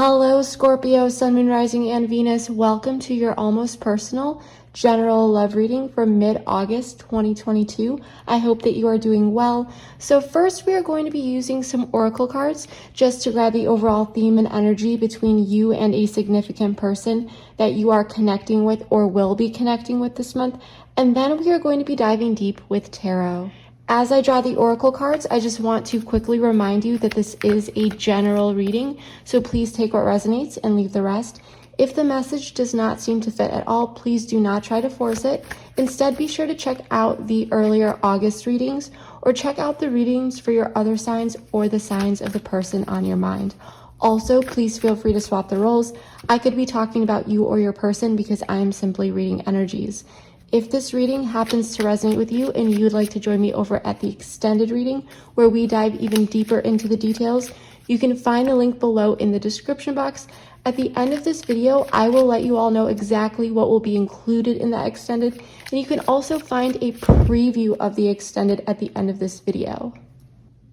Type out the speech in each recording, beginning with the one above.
Hello, Scorpio, Sun, Moon, Rising, and Venus. Welcome to your almost personal general love reading for mid-August 2022. I hope that you are doing well. So first, we are going to be using some oracle cards just to grab the overall theme and energy between you and a significant person that you are connecting with or will be connecting with this month. And then we are going to be diving deep with tarot. As I draw the oracle cards, I just want to quickly remind you that this is a general reading, so please take what resonates and leave the rest. If the message does not seem to fit at all, please do not try to force it. Instead, be sure to check out the earlier August readings or check out the readings for your other signs or the signs of the person on your mind. Also, please feel free to swap the roles. I could be talking about you or your person because I am simply reading energies. If this reading happens to resonate with you and you'd like to join me over at the extended reading where we dive even deeper into the details, you can find the link below in the description box. At the end of this video, I will let you all know exactly what will be included in the extended, and you can also find a preview of the extended at the end of this video.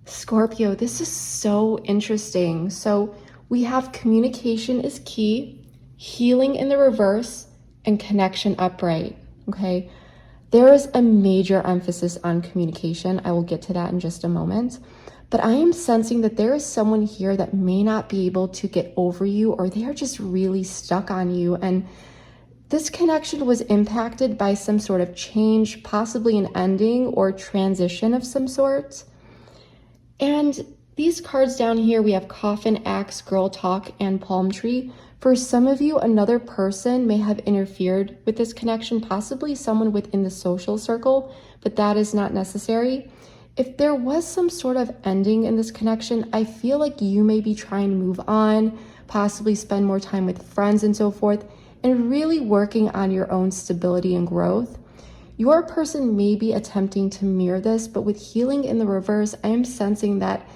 Scorpio, this is so interesting. So we have communication is key, healing in the reverse, and connection upright. Okay, there is a major emphasis on communication. I will get to that in just a moment. But I am sensing that there is someone here that may not be able to get over you, or they are just really stuck on you. And this connection was impacted by some sort of change, possibly an ending or transition of some sort. And these cards down here, we have coffin, axe, girl talk, and palm tree. For some of you, another person may have interfered with this connection, possibly someone within the social circle, but that is not necessary. If there was some sort of ending in this connection, I feel like you may be trying to move on, possibly spend more time with friends and so forth, and really working on your own stability and growth. Your person may be attempting to mirror this, but with healing in the reverse, I am sensing that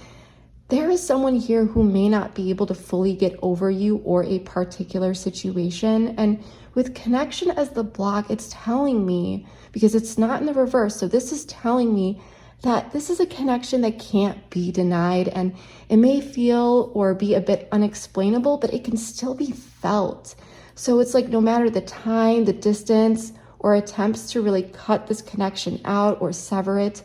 there is someone here who may not be able to fully get over you or a particular situation. And with connection as the block, it's telling me, because it's not in the reverse, so this is telling me that this is a connection that can't be denied, and it may feel or be a bit unexplainable, but it can still be felt. So it's like no matter the time, the distance, or attempts to really cut this connection out or sever it,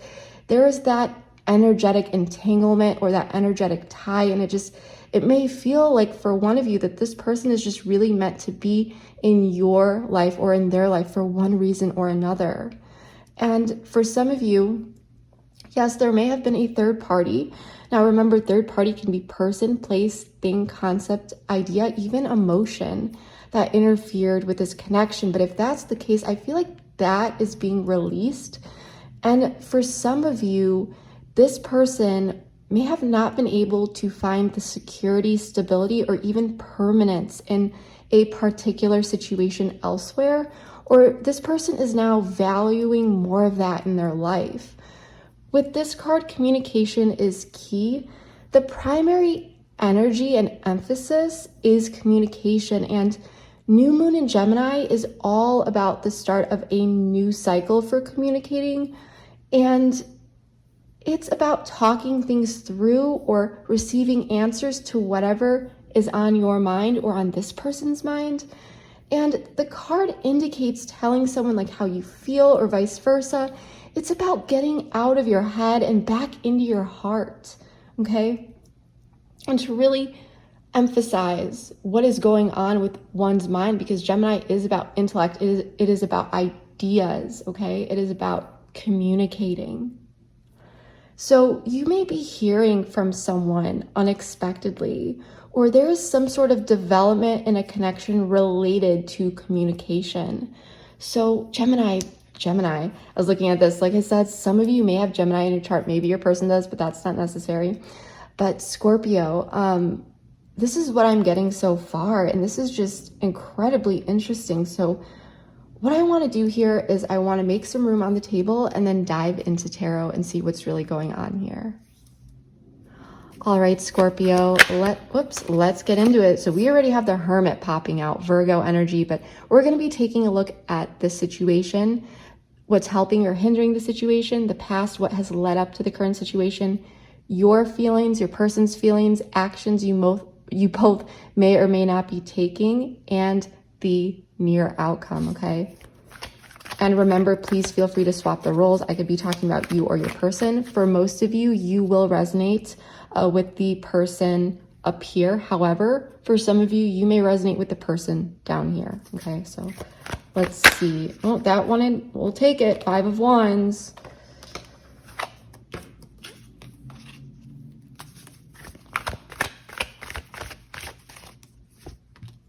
there is that energetic entanglement or that energetic tie, and it may feel like for one of you that this person is just really meant to be in your life or in their life for one reason or another. And for some of you, yes, there may have been a third party. Now remember, third party can be person, place, thing, concept, idea, even emotion that interfered with this connection. But if that's the case, I feel like that is being released. And for some of you, this person may have not been able to find the security, stability, or even permanence in a particular situation elsewhere, or this person is now valuing more of that in their life. With this card, communication is key. The primary energy and emphasis is communication, and new moon in Gemini is all about the start of a new cycle for communicating, and it's about talking things through or receiving answers to whatever is on your mind or on this person's mind. And the card indicates telling someone like how you feel or vice versa. It's about getting out of your head and back into your heart, okay? And to really emphasize what is going on with one's mind, because Gemini is about intellect. It is about ideas, okay? It is about communicating. So you may be hearing from someone unexpectedly, or there is some sort of development in a connection related to communication. So Gemini, I was looking at this, like I said, some of you may have Gemini in your chart, maybe your person does, but that's not necessary. But Scorpio, this is what I'm getting so far, and this is just incredibly interesting. So what I want to do here is I want to make some room on the table and then dive into tarot and see what's really going on here. All right, Scorpio, let's get into it. So we already have the Hermit popping out, Virgo energy, but we're going to be taking a look at the situation, what's helping or hindering the situation, the past, what has led up to the current situation, your feelings, your person's feelings, actions you you both may or may not be taking, and the near outcome, okay? And remember, please feel free to swap the roles. I could be talking about you or your person. For most of you, you will resonate with the person up here. However, for some of you, you may resonate with the person down here. Okay, so let's see. Oh, that one, we'll take it. 5 of Wands.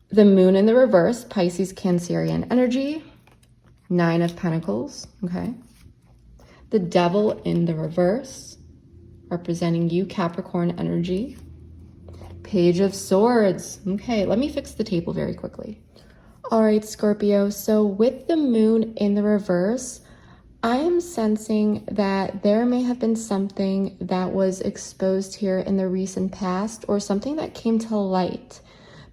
The Moon in the reverse, Pisces, Cancerian energy. 9 of Pentacles, okay? The Devil in the reverse, representing you, Capricorn energy. Page of Swords. Okay, let me fix the table very quickly. All right, Scorpio, so with the Moon in the reverse, I am sensing that there may have been something that was exposed here in the recent past, or something that came to light.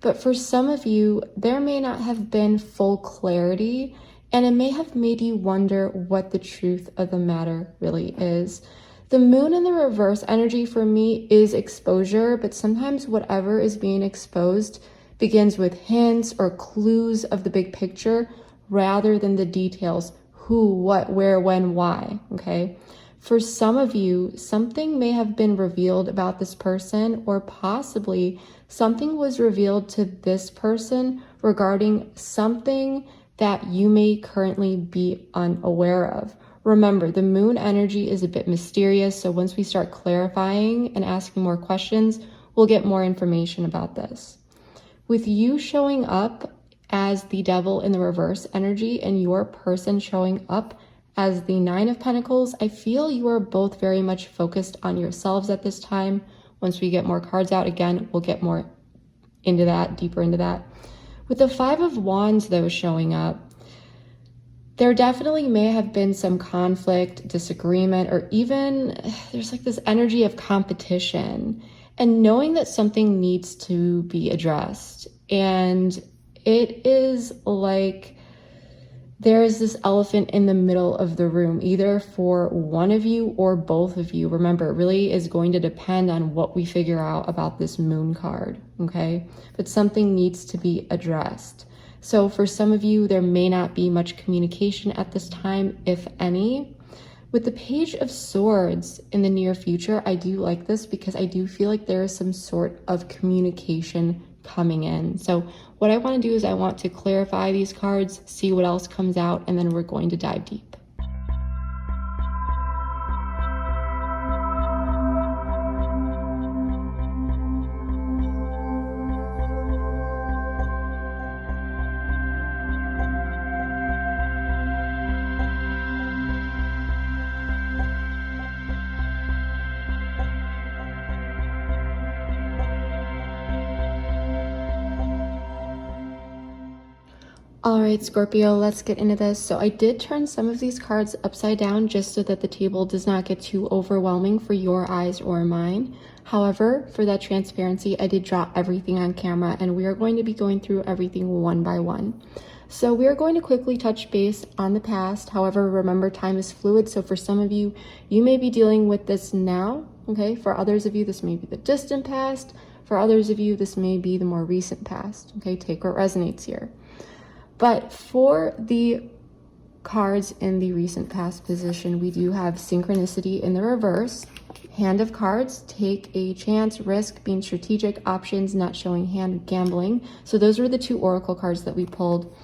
But for some of you, there may not have been full clarity, and it may have made you wonder what the truth of the matter really is. The Moon in the reverse energy for me is exposure, but sometimes whatever is being exposed begins with hints or clues of the big picture rather than the details: who, what, where, when, why, okay? For some of you, something may have been revealed about this person, or possibly something was revealed to this person regarding something that you may currently be unaware of. Remember, the Moon energy is a bit mysterious, so once we start clarifying and asking more questions, we'll get more information about this. With you showing up as the Devil in the reverse energy and your person showing up as the 9 of Pentacles, I feel you are both very much focused on yourselves at this time. Once we get more cards out, again, we'll get more into that, deeper into that. With the 5 of Wands, though, showing up, there definitely may have been some conflict, disagreement, or even there's like this energy of competition, and knowing that something needs to be addressed. And it is like there is this elephant in the middle of the room, either for one of you or both of you. Remember, it really is going to depend on what we figure out about this Moon card, okay? But something needs to be addressed. So for some of you, there may not be much communication at this time, if any. With the Page of Swords in the near future, I do like this because I do feel like there is some sort of communication coming in. So what I want to do is I want to clarify these cards, see what else comes out, and then we're going to dive deep. All right, Scorpio, let's get into this. So I did turn some of these cards upside down just so that the table does not get too overwhelming for your eyes or mine. However, for that transparency, I did draw everything on camera, and we are going to be going through everything one by one. So we are going to quickly touch base on the past. However, remember, time is fluid. So for some of you, you may be dealing with this now, okay? For others of you, this may be the distant past. For others of you, this may be the more recent past, okay? Take what resonates here. But for the cards in the recent past position, we do have synchronicity in the reverse. Hand of cards, take a chance, risk, being strategic, options, not showing hand, gambling. So those were the 2 oracle cards that we pulled.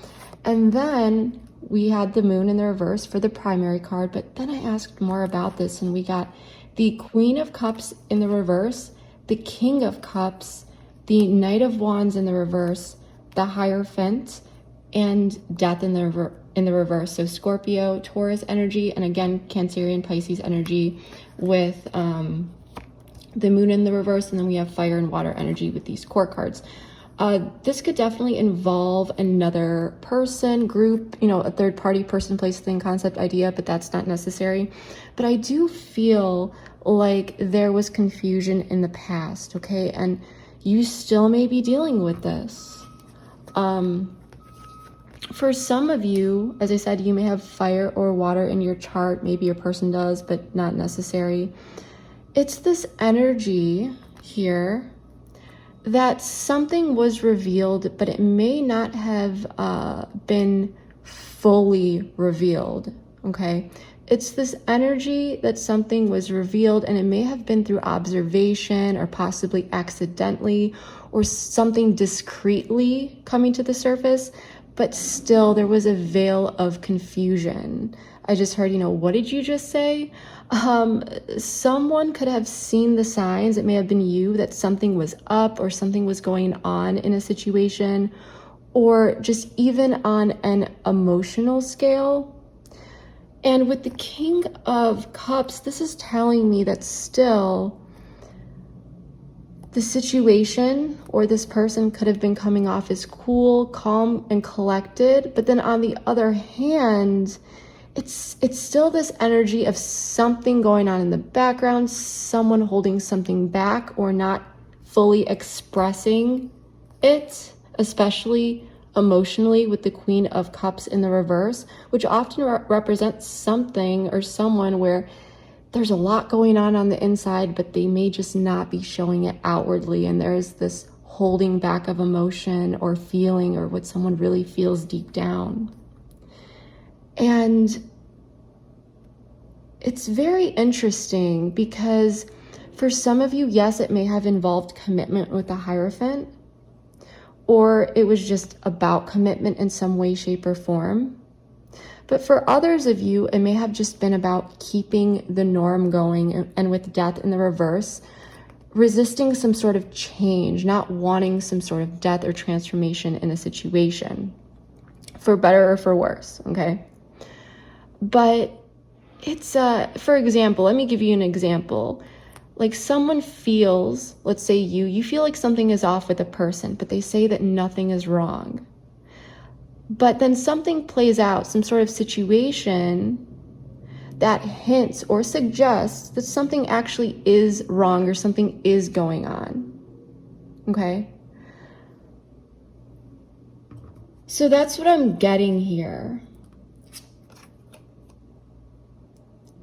And then we had the Moon in the reverse for the primary card, but then I asked more about this, and we got the Queen of Cups in the reverse, the King of Cups, the Knight of Wands in the reverse, the Hierophant, and Death in the reverse. So Scorpio, Taurus energy, and again, Cancerian, Pisces energy with the Moon in the reverse, and then we have fire and water energy with these core cards. This could definitely involve another person, group, a third party, person, place, thing, concept, idea, but that's not necessary. But I do feel like there was confusion in the past, okay? And you still may be dealing with this. For some of you, as I said, you may have fire or water in your chart. Maybe your person does, but not necessary. It's this energy here that something was revealed, but it may not have been fully revealed, okay? It's this energy that something was revealed, and it may have been through observation or possibly accidentally or something discreetly coming to the surface, but still there was a veil of confusion. I just heard, what did you just say? Someone could have seen the signs. It may have been you, that something was up or something was going on in a situation, or just even on an emotional scale. And with the King of Cups, this is telling me that still the situation or this person could have been coming off as cool, calm, and collected. But then on the other hand, it's still this energy of something going on in the background, someone holding something back or not fully expressing it, especially emotionally with the Queen of Cups in the reverse, which often represents something or someone where there's a lot going on the inside, but they may just not be showing it outwardly. And there's this holding back of emotion or feeling or what someone really feels deep down. And it's very interesting because for some of you, yes, it may have involved commitment with the Hierophant, or it was just about commitment in some way, shape, or form. But for others of you, it may have just been about keeping the norm going, and with death in the reverse, resisting some sort of change, not wanting some sort of death or transformation in a situation, for better or for worse, okay? But it's, for example, let me give you an example. Like someone feels, let's say you feel like something is off with a person, but they say that nothing is wrong. But then something plays out, some sort of situation that hints or suggests that something actually is wrong or something is going on, okay? So that's what I'm getting here.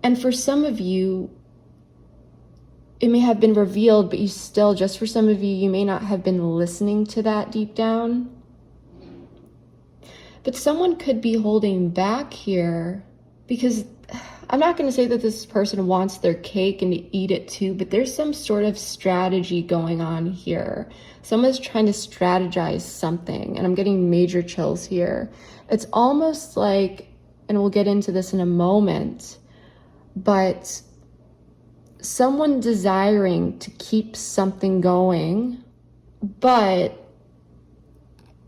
And for some of you, it may have been revealed, but you still, just for some of you, you may not have been listening to that deep down. But someone could be holding back here because I'm not going to say that this person wants their cake and to eat it too, but there's some sort of strategy going on here. Someone's trying to strategize something, and I'm getting major chills here. It's almost like, and we'll get into this in a moment, but someone desiring to keep something going, but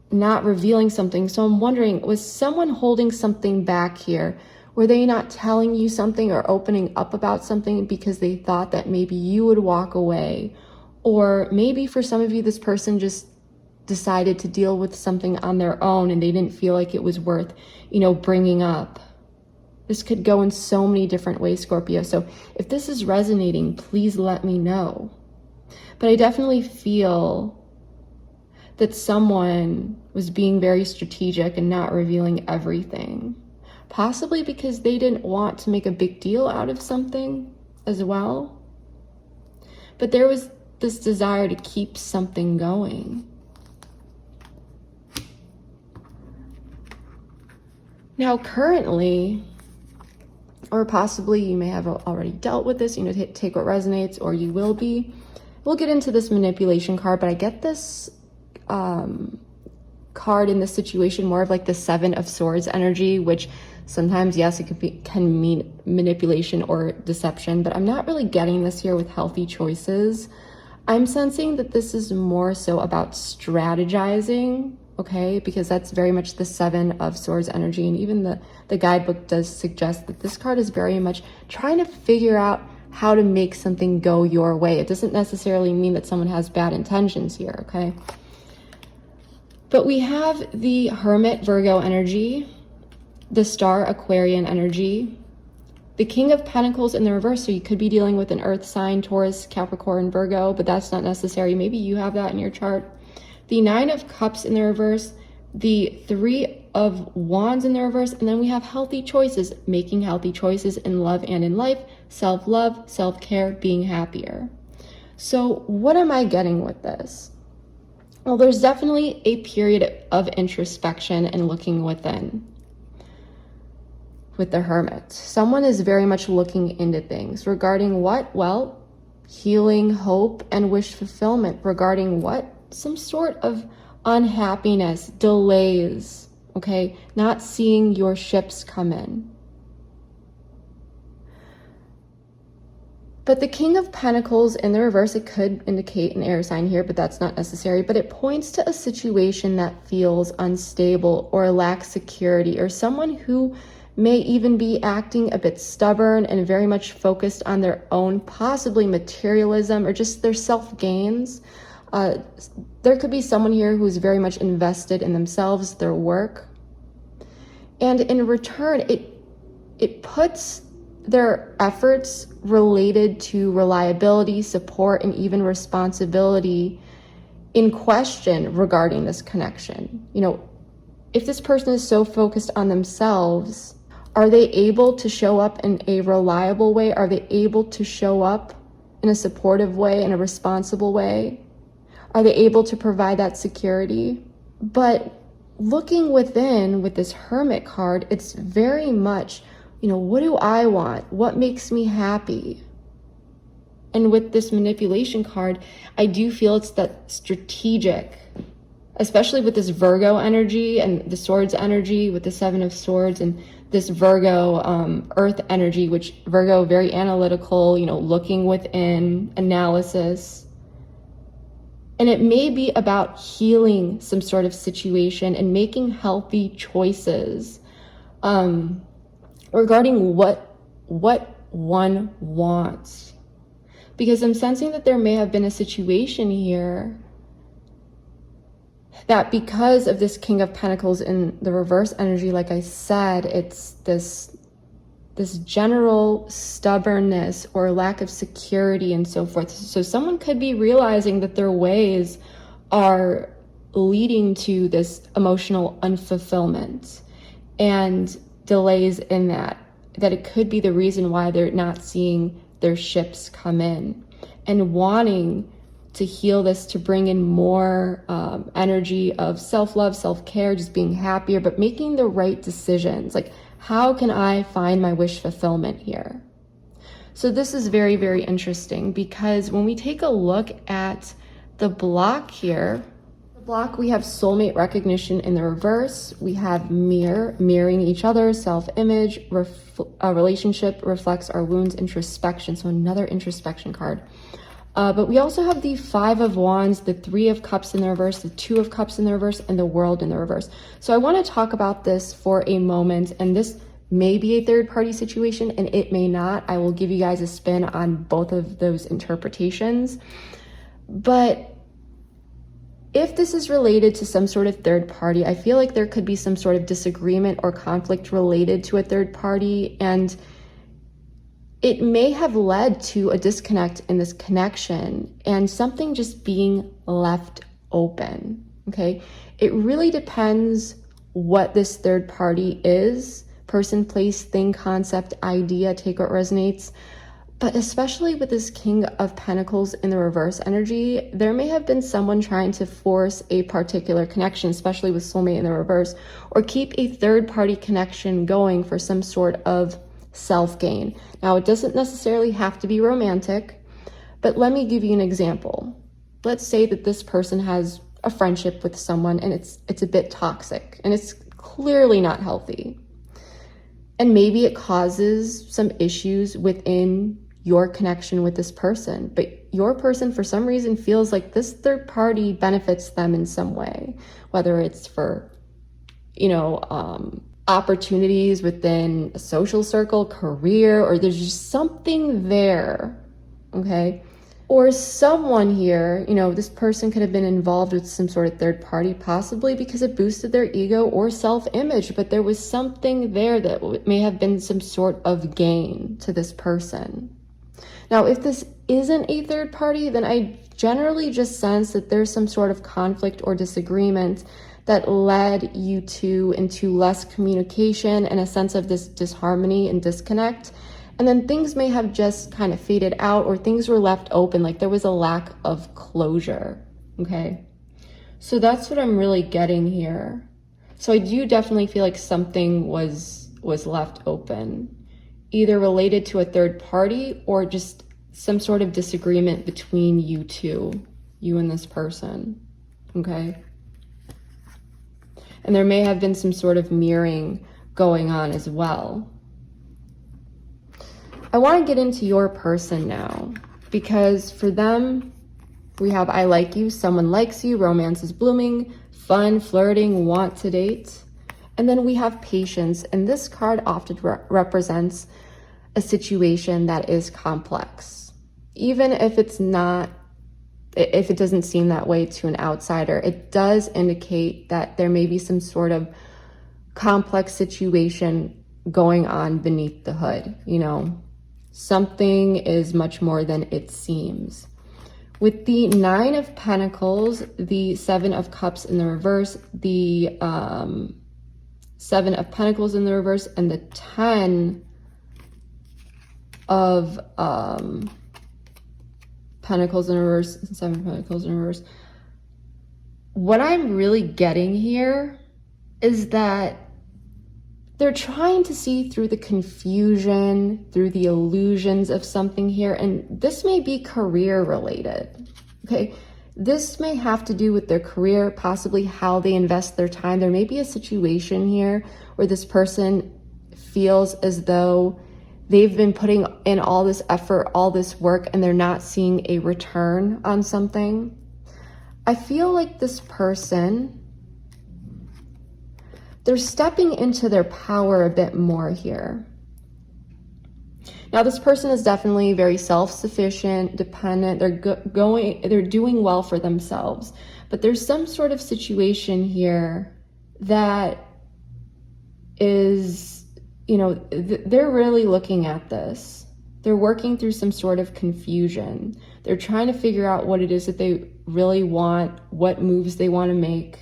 not revealing something. So I'm wondering, was someone holding something back here? Were they not telling you something or opening up about something because they thought that maybe you would walk away? Or maybe for some of you, this person just decided to deal with something on their own and they didn't feel like it was worth, bringing up. This could go in so many different ways, Scorpio. So if this is resonating, please let me know. But I definitely feel that someone was being very strategic and not revealing everything. Possibly because they didn't want to make a big deal out of something as well. But there was this desire to keep something going. Now currently, or possibly you may have already dealt with this, take what resonates, or you will be. We'll get into this manipulation card, but I get this card in this situation more of like the Seven of Swords energy, which sometimes, yes, it can mean manipulation or deception, but I'm not really getting this here with healthy choices. I'm sensing that this is more so about strategizing, okay? Because that's very much the Seven of Swords energy, and even the guidebook does suggest that this card is very much trying to figure out how to make something go your way. It doesn't necessarily mean that someone has bad intentions here, okay? But we have the Hermit Virgo energy, the Star Aquarian energy, the King of Pentacles in the reverse. So you could be dealing with an earth sign, Taurus, Capricorn, Virgo, but that's not necessary. Maybe you have that in your chart. The Nine of Cups in the reverse, the Three of Wands in the reverse, and then we have healthy choices, making healthy choices in love and in life, self-love, self-care, being happier. So what am I getting with this? Well, there's definitely a period of introspection and looking within with the Hermit. Someone is very much looking into things. Regarding what? Well, healing, hope, and wish fulfillment. Regarding what? Some sort of unhappiness, delays, okay? Not seeing your ships come in. But the King of Pentacles in the reverse, it could indicate an air sign here, but that's not necessary. But it points to a situation that feels unstable or lacks security, or someone who may even be acting a bit stubborn and very much focused on their own, possibly materialism or just their self-gains. There could be someone here who's very much invested in themselves, their work. And in return, it puts their efforts related to reliability, support, and even responsibility in question regarding this connection. You know, if this person is so focused on themselves, are they able to show up in a reliable way? Are they able to show up in a supportive way, in a responsible way? Are they able to provide that security? But looking within with this Hermit card, it's very much, you know, what do I want? What makes me happy? And with this manipulation card, I do feel it's that strategic, especially with this Virgo energy and the Swords energy with the Seven of Swords and this Virgo Earth energy, which Virgo, very analytical, you know, looking within, analysis. And it may be about healing some sort of situation and making healthy choices regarding what one wants. Because I'm sensing that there may have been a situation here that because of this King of Pentacles in the reverse energy, like I said, it's this general stubbornness or lack of security and so forth. So someone could be realizing that their ways are leading to this emotional unfulfillment and delays in that it could be the reason why they're not seeing their ships come in, and wanting to heal this, to bring in more energy of self-love, self-care, just being happier, but making the right decisions. Like, how can I find my wish fulfillment here? So this is very, very interesting, because when we take a look at the block here, the block, we have soulmate recognition in the reverse. We have mirroring each other, self-image, relationship reflects our wounds, introspection. So another introspection card. But we also have the Five of Wands, the Three of Cups in the reverse, the Two of Cups in the reverse, and the World in the reverse. So I want to talk about this for a moment, and this may be a third-party situation, and it may not. I will give you guys a spin on both of those interpretations. But if this is related to some sort of third party, I feel like there could be some sort of disagreement or conflict related to a third party, and it may have led to a disconnect in this connection and something just being left open, okay? It really depends what this third party is, person, place, thing, concept, idea, take what resonates. But especially with this King of Pentacles in the reverse energy, there may have been someone trying to force a particular connection, especially with soulmate in the reverse, or keep a third party connection going for some sort of self-gain. Now, it doesn't necessarily have to be romantic, but let me give you an example. Let's say that this person has a friendship with someone and it's a bit toxic and it's clearly not healthy. And maybe it causes some issues within your connection with this person, but your person for some reason feels like this third party benefits them in some way, whether it's for, opportunities within a social circle, career, or there's just something there, okay? Or someone here, this person could have been involved with some sort of third party, possibly because it boosted their ego or self-image, but there was something there that may have been some sort of gain to this person. Now, if this isn't a third party, then I generally just sense that there's some sort of conflict or disagreement that led you into less communication and a sense of this disharmony and disconnect. And then things may have just kind of faded out, or things were left open, like there was a lack of closure, okay? So that's what I'm really getting here. So I do definitely feel like something was left open, either related to a third party or just some sort of disagreement between you two, you and this person, okay? And there may have been some sort of mirroring going on as well. I want to get into your person now, because for them, we have I like you, someone likes you, romance is blooming, fun, flirting, want to date. And then we have patience, and this card often represents a situation that is complex. Even if it's not, if it doesn't seem that way to an outsider, it does indicate that there may be some sort of complex situation going on beneath the hood, you know? Something is much more than it seems. With the 9 of Pentacles, the 7 of Cups in the reverse, the 7 of Pentacles in the reverse, and the 10 of Pentacles in reverse, and 7 of Pentacles in reverse. What I'm really getting here is that they're trying to see through the confusion, through the illusions of something here. And this may be career related, okay? This may have to do with their career, possibly how they invest their time. There may be a situation here where this person feels as though they've been putting in all this effort, all this work, and they're not seeing a return on something. I feel like this person, they're stepping into their power a bit more here. Now, this person is definitely very self-sufficient, dependent. They're doing well for themselves. But there's some sort of situation here that is, you know, they're really looking at this. They're working through some sort of confusion. They're trying to figure out what it is that they really want, what moves they want to make.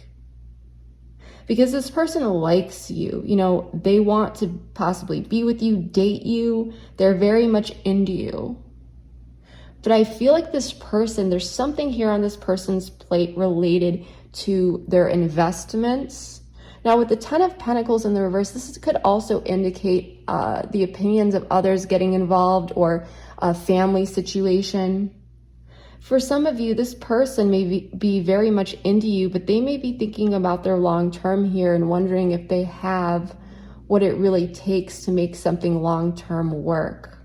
Because this person likes you, you know, they want to possibly be with you, date you. They're very much into you. But I feel like this person, there's something here on this person's plate related to their investments. Now with the 10 of Pentacles in the reverse, this could also indicate the opinions of others getting involved, or a family situation. For some of you, this person may be very much into you, but they may be thinking about their long term here and wondering if they have what it really takes to make something long term work.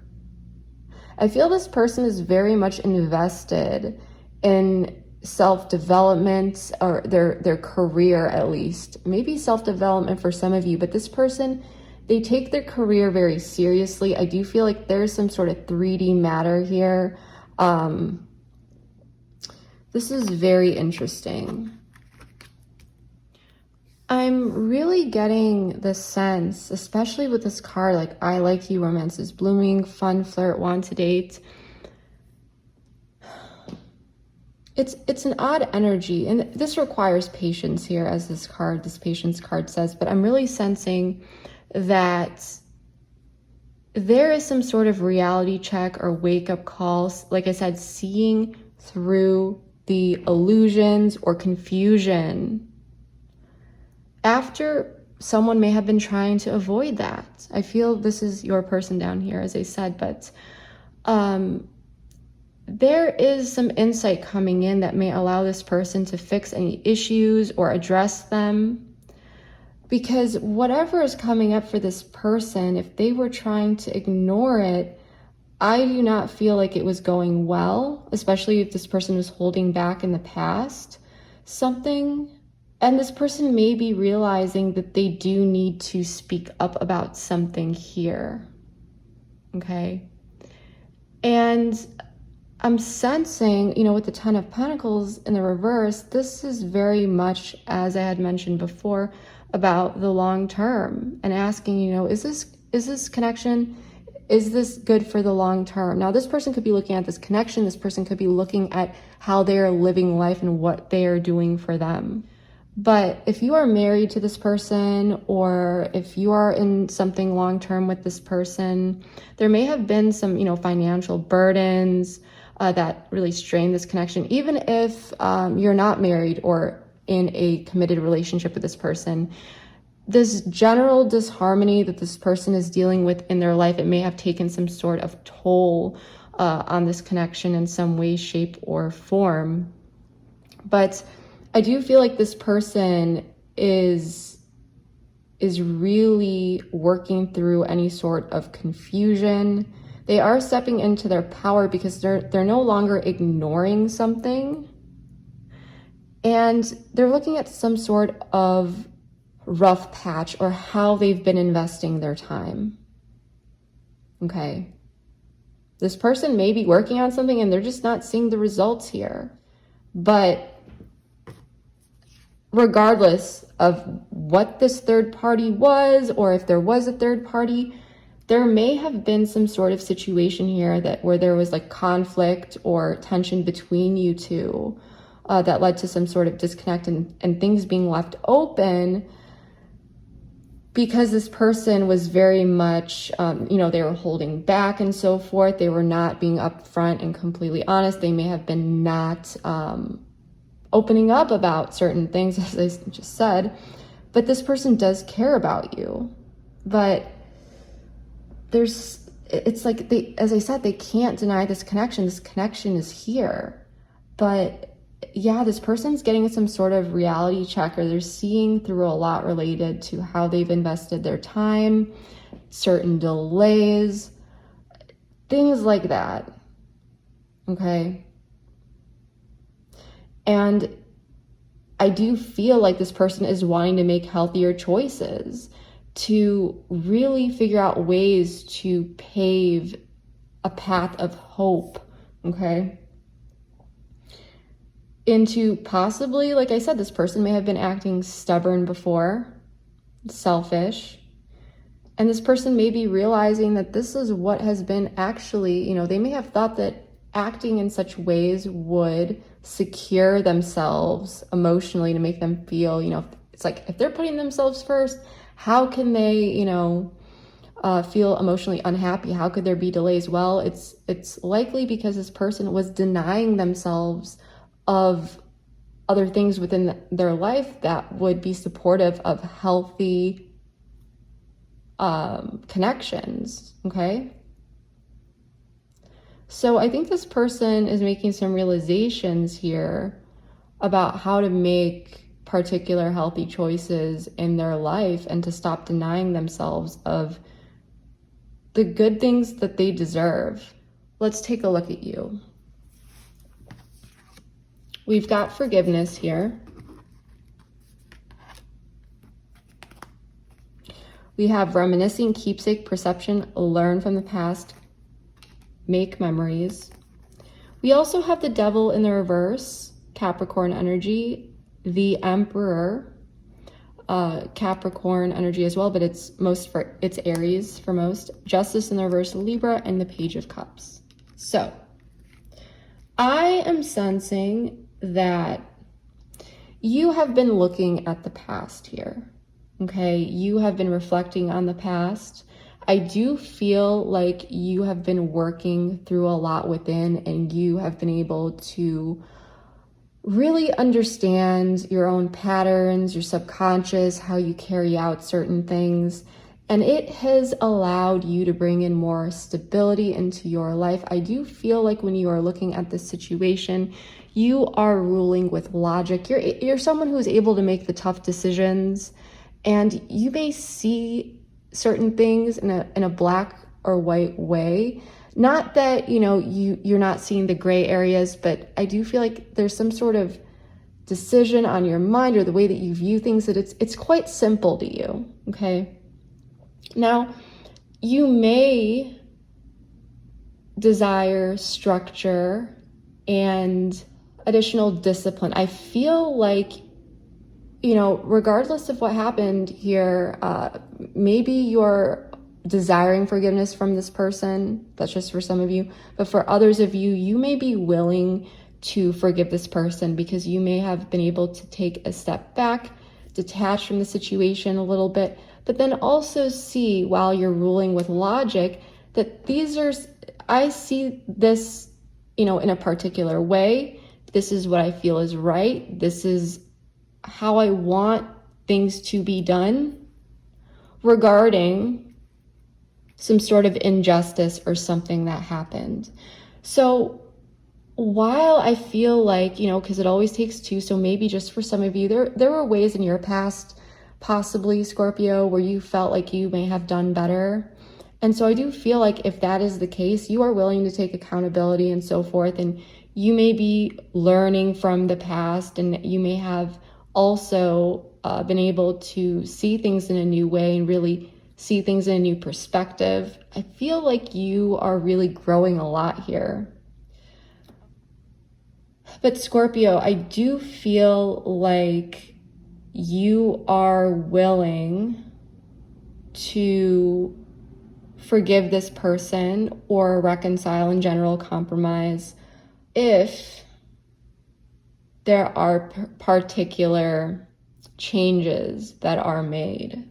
I feel this person is very much invested in self-development, or their career at least. Maybe self-development for some of you, but this person, they take their career very seriously. I do feel like there's some sort of 3D matter here. This is very interesting. I'm really getting the sense, especially with this card, like I like you, romance is blooming, fun, flirt, want to date. It's an odd energy, and this requires patience here, as this patience card says, but I'm really sensing that there is some sort of reality check or wake-up calls, like I said, seeing through the illusions or confusion after someone may have been trying to avoid that. I feel this is your person down here, as I said, but there is some insight coming in that may allow this person to fix any issues or address them. Because whatever is coming up for this person, if they were trying to ignore it, I do not feel like it was going well, especially if this person was holding back in the past something. And this person may be realizing that they do need to speak up about something here. Okay. And I'm sensing, you know, with the 10 of Pentacles in the reverse, this is very much, as I had mentioned before, about the long term, and asking, you know, is this connection, is this good for the long term? Now, this person could be looking at this connection. This person could be looking at how they are living life and what they are doing for them. But if you are married to this person, or if you are in something long term with this person, there may have been some, you know, financial burdens that really strain this connection. Even if you're not married, or in a committed relationship with this person. This general disharmony that this person is dealing with in their life, it may have taken some sort of toll on this connection in some way, shape, or form. But I do feel like this person is really working through any sort of confusion. They are stepping into their power because they're no longer ignoring something. And they're looking at some sort of rough patch or how they've been investing their time. Okay. This person may be working on something and they're just not seeing the results here. But regardless of what this third party was, or if there was a third party, there may have been some sort of situation here where there was like conflict or tension between you two that led to some sort of disconnect and things being left open because this person was very much, they were holding back and so forth. They were not being upfront and completely honest. They may have been not opening up about certain things, as I just said, but this person does care about you. But it's like, as I said, they can't deny this connection. This connection is here. But yeah, this person's getting some sort of reality check, or they're seeing through a lot related to how they've invested their time, certain delays, things like that. Okay. And I do feel like this person is wanting to make healthier choices, to really figure out ways to pave a path of hope, okay? Into possibly, like I said, this person may have been acting stubborn before, selfish, and this person may be realizing that this is what has been actually, they may have thought that acting in such ways would secure themselves emotionally to make them feel, it's like if they're putting themselves first, how can they, feel emotionally unhappy? How could there be delays? Well, it's likely because this person was denying themselves of other things within their life that would be supportive of healthy connections, okay? So I think this person is making some realizations here about how to make particular healthy choices in their life and to stop denying themselves of the good things that they deserve. Let's take a look at you. We've got forgiveness here. We have reminiscing, keepsake, perception, learn from the past, make memories. We also have the devil in the reverse, Capricorn energy, the Emperor, Capricorn energy as well, but it's Aries for most, Justice in the reverse, Libra, and the Page of Cups. So I am sensing that you have been looking at the past here, okay? You have been reflecting on the past. I do feel like you have been working through a lot within, and you have been able to really understand your own patterns, your subconscious, how you carry out certain things. And it has allowed you to bring in more stability into your life. I do feel like when you are looking at this situation, you are ruling with logic. You're someone who's able to make the tough decisions, and you may see certain things in a black or white way. Not that, you're not seeing the gray areas, but I do feel like there's some sort of decision on your mind or the way that you view things that it's quite simple to you, okay? Now, you may desire structure and additional discipline. I feel like, regardless of what happened here, maybe you're desiring forgiveness from this person. That's just for some of you. But for others of you, you may be willing to forgive this person because you may have been able to take a step back, detach from the situation a little bit, but then also see, while you're ruling with logic, that I see this, in a particular way. This is what I feel is right. This is how I want things to be done regarding some sort of injustice or something that happened. So while I feel like, because it always takes two, so maybe just for some of you, there were ways in your past, possibly Scorpio, where you felt like you may have done better. And so I do feel like if that is the case, you are willing to take accountability and so forth. And you may be learning from the past, and you may have also been able to see things in a new way and really see things in a new perspective. I feel like you are really growing a lot here. But Scorpio, I do feel like you are willing to forgive this person or reconcile in general, compromise, if there are particular changes that are made.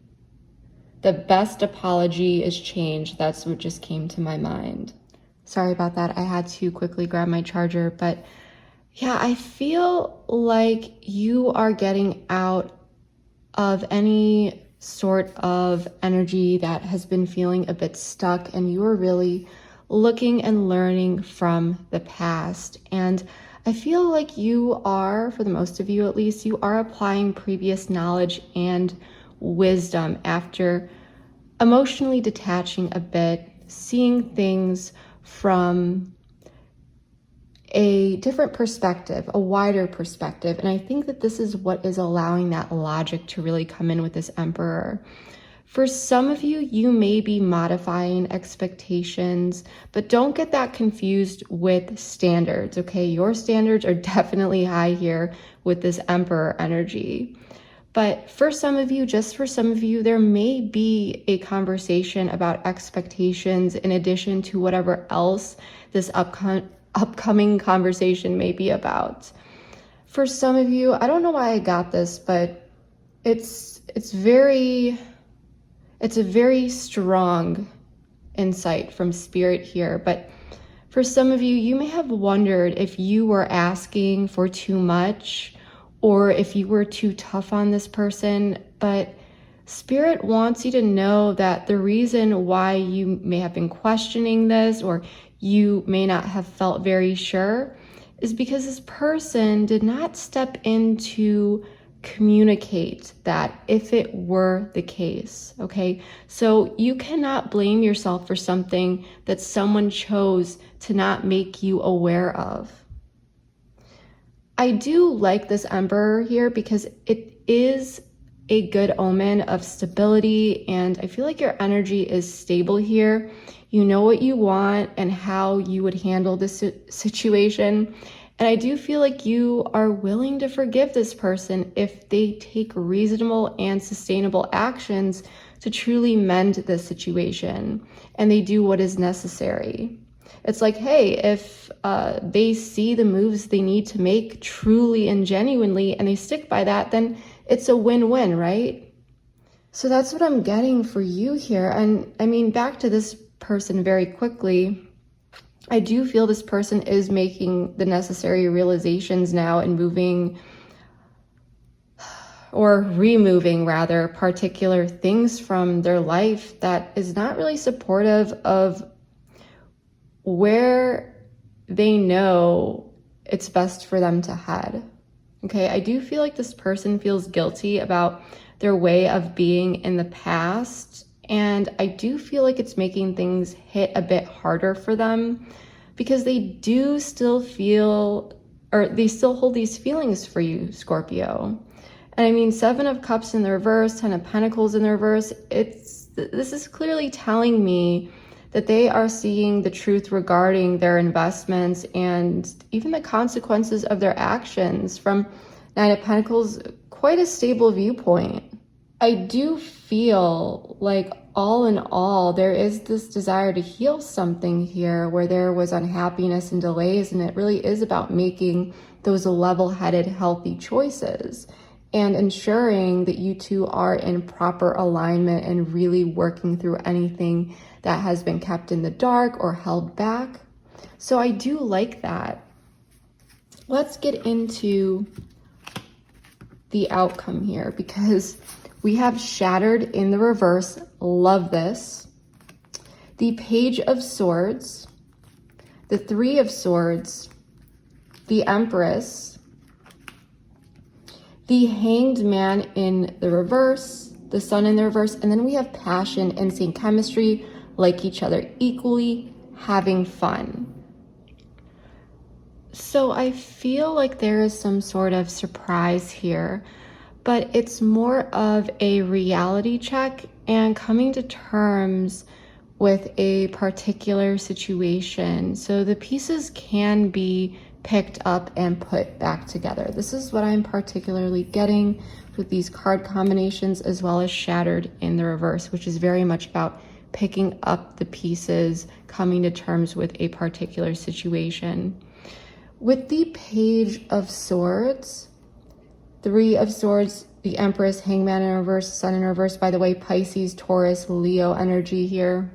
The best apology is change. That's what just came to my mind. Sorry about that. I had to quickly grab my charger, but yeah, I feel like you are getting out of any sort of energy that has been feeling a bit stuck, and you are really looking and learning from the past. And I feel like you are, for the most of you at least, you are applying previous knowledge and wisdom after emotionally detaching a bit, seeing things from a different perspective, a wider perspective. And I think that this is what is allowing that logic to really come in with this Emperor. For some of you, you may be modifying expectations, but don't get that confused with standards, okay? Your standards are definitely high here with this Emperor energy. But for some of you, just for some of you, there may be a conversation about expectations in addition to whatever else this upcoming conversation may be about. For some of you, I don't know why I got this, but it's a very strong insight from Spirit here. But for some of you, you may have wondered if you were asking for too much or if you were too tough on this person. But Spirit wants you to know that the reason why you may have been questioning this, or you may not have felt very sure, is because this person did not step in to communicate that if it were the case, okay? So you cannot blame yourself for something that someone chose to not make you aware of. I do like this Emperor here because it is a good omen of stability, and I feel like your energy is stable here. You know what you want and how you would handle this situation. And I do feel like you are willing to forgive this person if they take reasonable and sustainable actions to truly mend the situation, and they do what is necessary. It's like, hey, if they see the moves they need to make truly and genuinely, and they stick by that, then it's a win-win, right? So that's what I'm getting for you here. And I mean, back to this person very quickly, I do feel this person is making the necessary realizations now and moving, or removing rather, particular things from their life that is not really supportive of where they know it's best for them to head. Okay, I do feel like this person feels guilty about their way of being in the past, and I do feel like it's making things hit a bit harder for them because they do still feel, or they still hold these feelings for you, Scorpio. And I mean, 7 of Cups in the reverse, 10 of Pentacles in the reverse, this is clearly telling me that they are seeing the truth regarding their investments and even the consequences of their actions from 9 of Pentacles, quite a stable viewpoint. I do feel like all in all, there is this desire to heal something here where there was unhappiness and delays, and it really is about making those level-headed, healthy choices and ensuring that you two are in proper alignment and really working through anything that has been kept in the dark or held back. So I do like that. Let's get into the outcome here, because we have Shattered in the reverse. Love this. The Page of Swords, the Three of Swords, the Empress, the Hanged Man in the reverse, the Sun in the reverse, and then we have Passion, Insane Chemistry, Like Each Other Equally, Having Fun. So I feel like there is some sort of surprise here, but it's more of a reality check and coming to terms with a particular situation. So the pieces can be picked up and put back together. This is what I'm particularly getting with these card combinations, as well as Shattered in the reverse, which is very much about picking up the pieces, coming to terms with a particular situation. With the Page of Swords, Three of Swords, the Empress, Hangman in reverse, Sun in reverse, by the way, Pisces, Taurus, Leo energy here.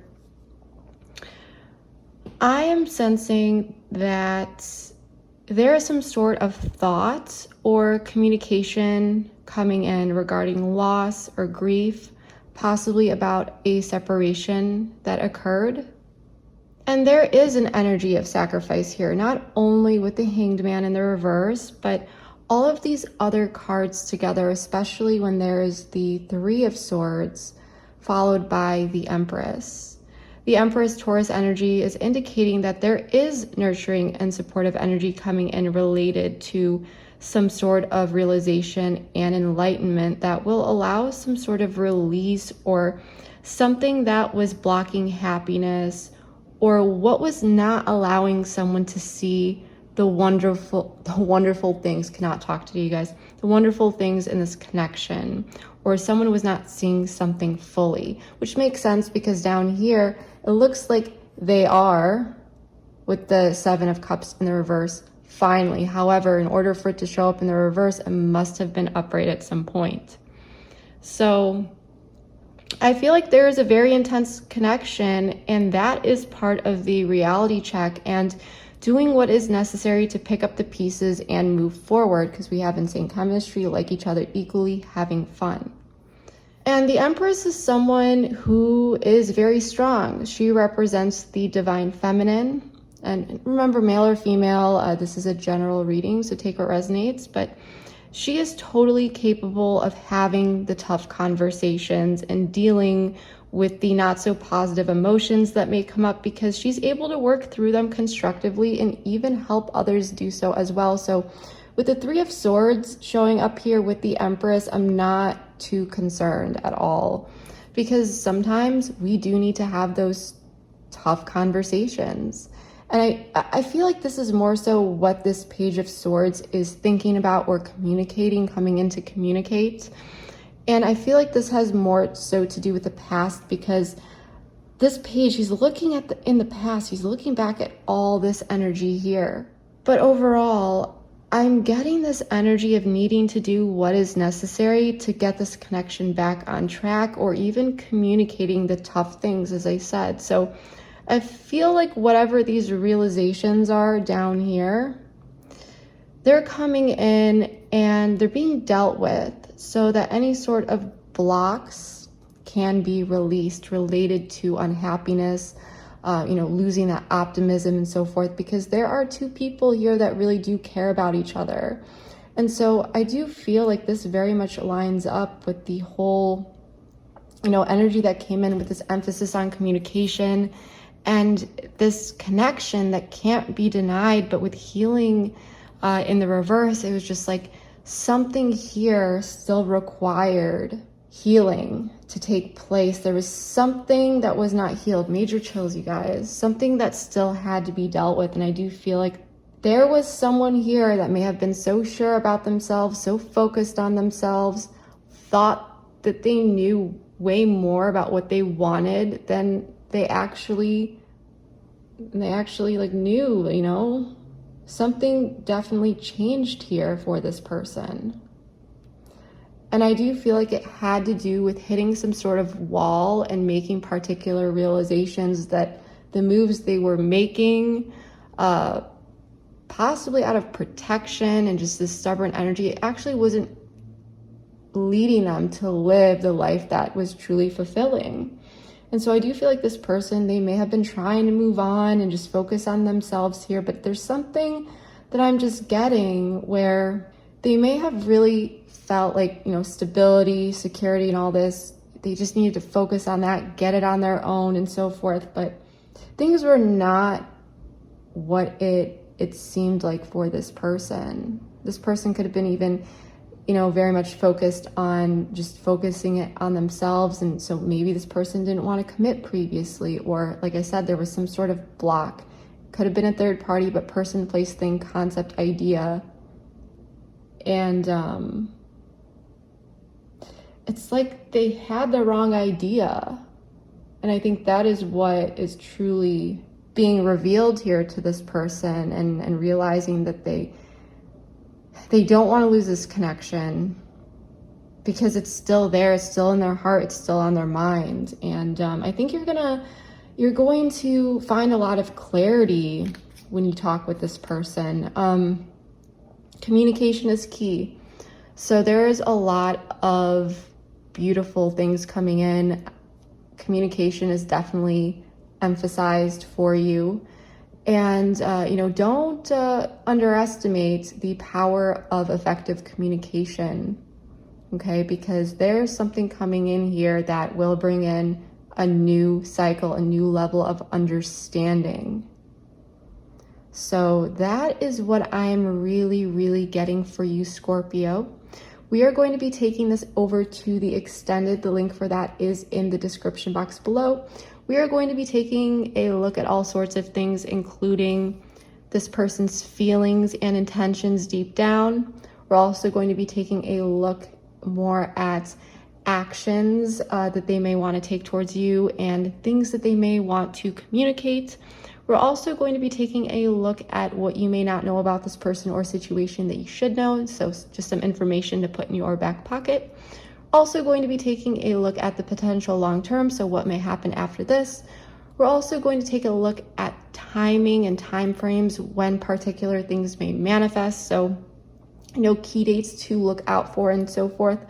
I am sensing that there is some sort of thought or communication coming in regarding loss or grief, possibly about a separation that occurred. And there is an energy of sacrifice here, not only with the Hanged Man in the reverse, but all of these other cards together, especially when there is the Three of Swords followed by the Empress. The Empress Taurus energy is indicating that there is nurturing and supportive energy coming in related to some sort of realization and enlightenment that will allow some sort of release or something that was blocking happiness, or what was not allowing someone to see the wonderful things, cannot talk to you guys, the wonderful things in this connection, or someone was not seeing something fully, which makes sense because down here, it looks like they are with the Seven of Cups in the reverse, finally. However, in order for it to show up in the reverse, it must have been upright at some point. So I feel like there is a very intense connection, and that is part of the reality check and doing what is necessary to pick up the pieces and move forward, because we have insane chemistry, like each other equally, having fun. And the Empress is someone who is very strong. She represents the divine feminine. And remember, male or female, this is a general reading, so take what resonates, but she is totally capable of having the tough conversations and dealing with the not so positive emotions that may come up, because she's able to work through them constructively and even help others do so as well. So with the Three of Swords showing up here with the Empress, I'm not too concerned at all, because sometimes we do need to have those tough conversations. And I feel like this is more so what this Page of Swords is thinking about or communicating, coming in to communicate. And I feel like this has more so to do with the past, because this page, he's looking at in the past, he's looking back at all this energy here. But overall, I'm getting this energy of needing to do what is necessary to get this connection back on track, or even communicating the tough things, as I said. So I feel like whatever these realizations are down here, they're coming in and they're being dealt with so that any sort of blocks can be released related to unhappiness, losing that optimism and so forth, because there are two people here that really do care about each other. And so I do feel like this very much lines up with the whole, energy that came in with this emphasis on communication and this connection that can't be denied. But with healing in the reverse, it was just like something here still required healing to take place. There was something that was not healed. Major chills, you guys. Something that still had to be dealt with. And I do feel like there was someone here that may have been so sure about themselves, so focused on themselves, thought that they knew way more about what they wanted than they actually knew, something definitely changed here for this person. And I do feel like it had to do with hitting some sort of wall and making particular realizations that the moves they were making, possibly out of protection and just this stubborn energy, it actually wasn't leading them to live the life that was truly fulfilling. And so I do feel like this person, they may have been trying to move on and just focus on themselves here, but there's something that I'm just getting where they may have really felt like, stability, security, and all this. They just needed to focus on that, get it on their own and so forth. But things were not what it seemed like for this person. This person could have been even, very much focused on just focusing it on themselves. And so maybe this person didn't want to commit previously, or like I said, there was some sort of block. Could have been a third party, but person, place, thing, concept, idea. And it's like they had the wrong idea. And I think that is what is truly being revealed here to this person, and realizing that they don't want to lose this connection because it's still there, it's still in their heart, it's still on their mind. And I think you're going to find a lot of clarity when you talk with this person. Communication is key. So there is a lot of beautiful things coming in. Communication is definitely emphasized for you. And, don't underestimate the power of effective communication, okay? Because there's something coming in here that will bring in a new cycle, a new level of understanding. So that is what I'm really, really getting for you, Scorpio. We are going to be taking this over to the extended. The link for that is in the description box below. We are going to be taking a look at all sorts of things, including this person's feelings and intentions deep down. We're also going to be taking a look more at actions that they may want to take towards you and things that they may want to communicate. We're also going to be taking a look at what you may not know about this person or situation that you should know. So just some information to put in your back pocket. Also going to be taking a look at the potential long-term, so what may happen after this. We're also going to take a look at timing and time frames when particular things may manifest, so key dates to look out for and so forth.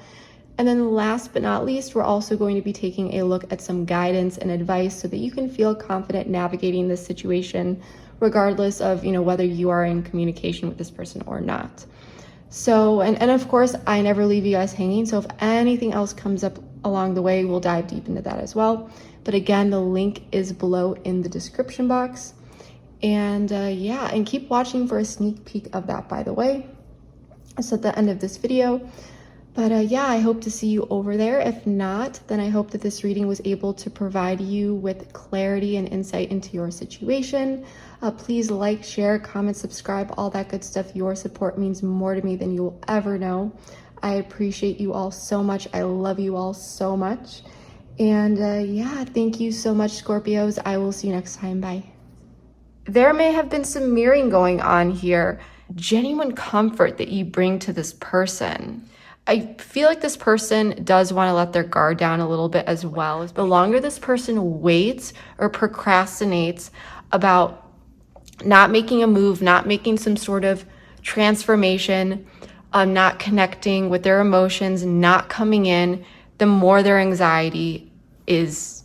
And then last but not least, we're also going to be taking a look at some guidance and advice so that you can feel confident navigating this situation, regardless of whether you are in communication with this person or not. So, and of course, I never leave you guys hanging. So if anything else comes up along the way, we'll dive deep into that as well. But again, the link is below in the description box. And and keep watching for a sneak peek of that, by the way. It's at the end of this video. But I hope to see you over there. If not, then I hope that this reading was able to provide you with clarity and insight into your situation. Please like, share, comment, subscribe, all that good stuff. Your support means more to me than you will ever know. I appreciate you all so much. I love you all so much. And thank you so much, Scorpios. I will see you next time. Bye. There may have been some mirroring going on here. Genuine comfort that you bring to this person. I feel like this person does want to let their guard down a little bit as well. The longer this person waits or procrastinates about not making a move, not making some sort of transformation, not connecting with their emotions, not coming in, the more their anxiety is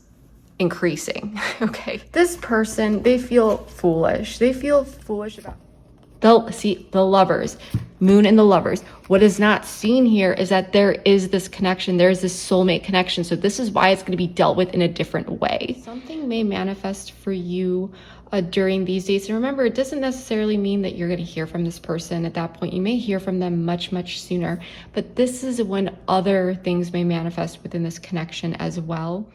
increasing, okay? This person, they feel foolish. They feel foolish about the lovers, moon and the lovers. What is not seen here is that there is this connection. There is this soulmate connection. So this is why it's going to be dealt with in a different way. Something may manifest for you during these days. And remember, it doesn't necessarily mean that you're going to hear from this person at that point. You may hear from them much, much sooner. But this is when other things may manifest within this connection as well.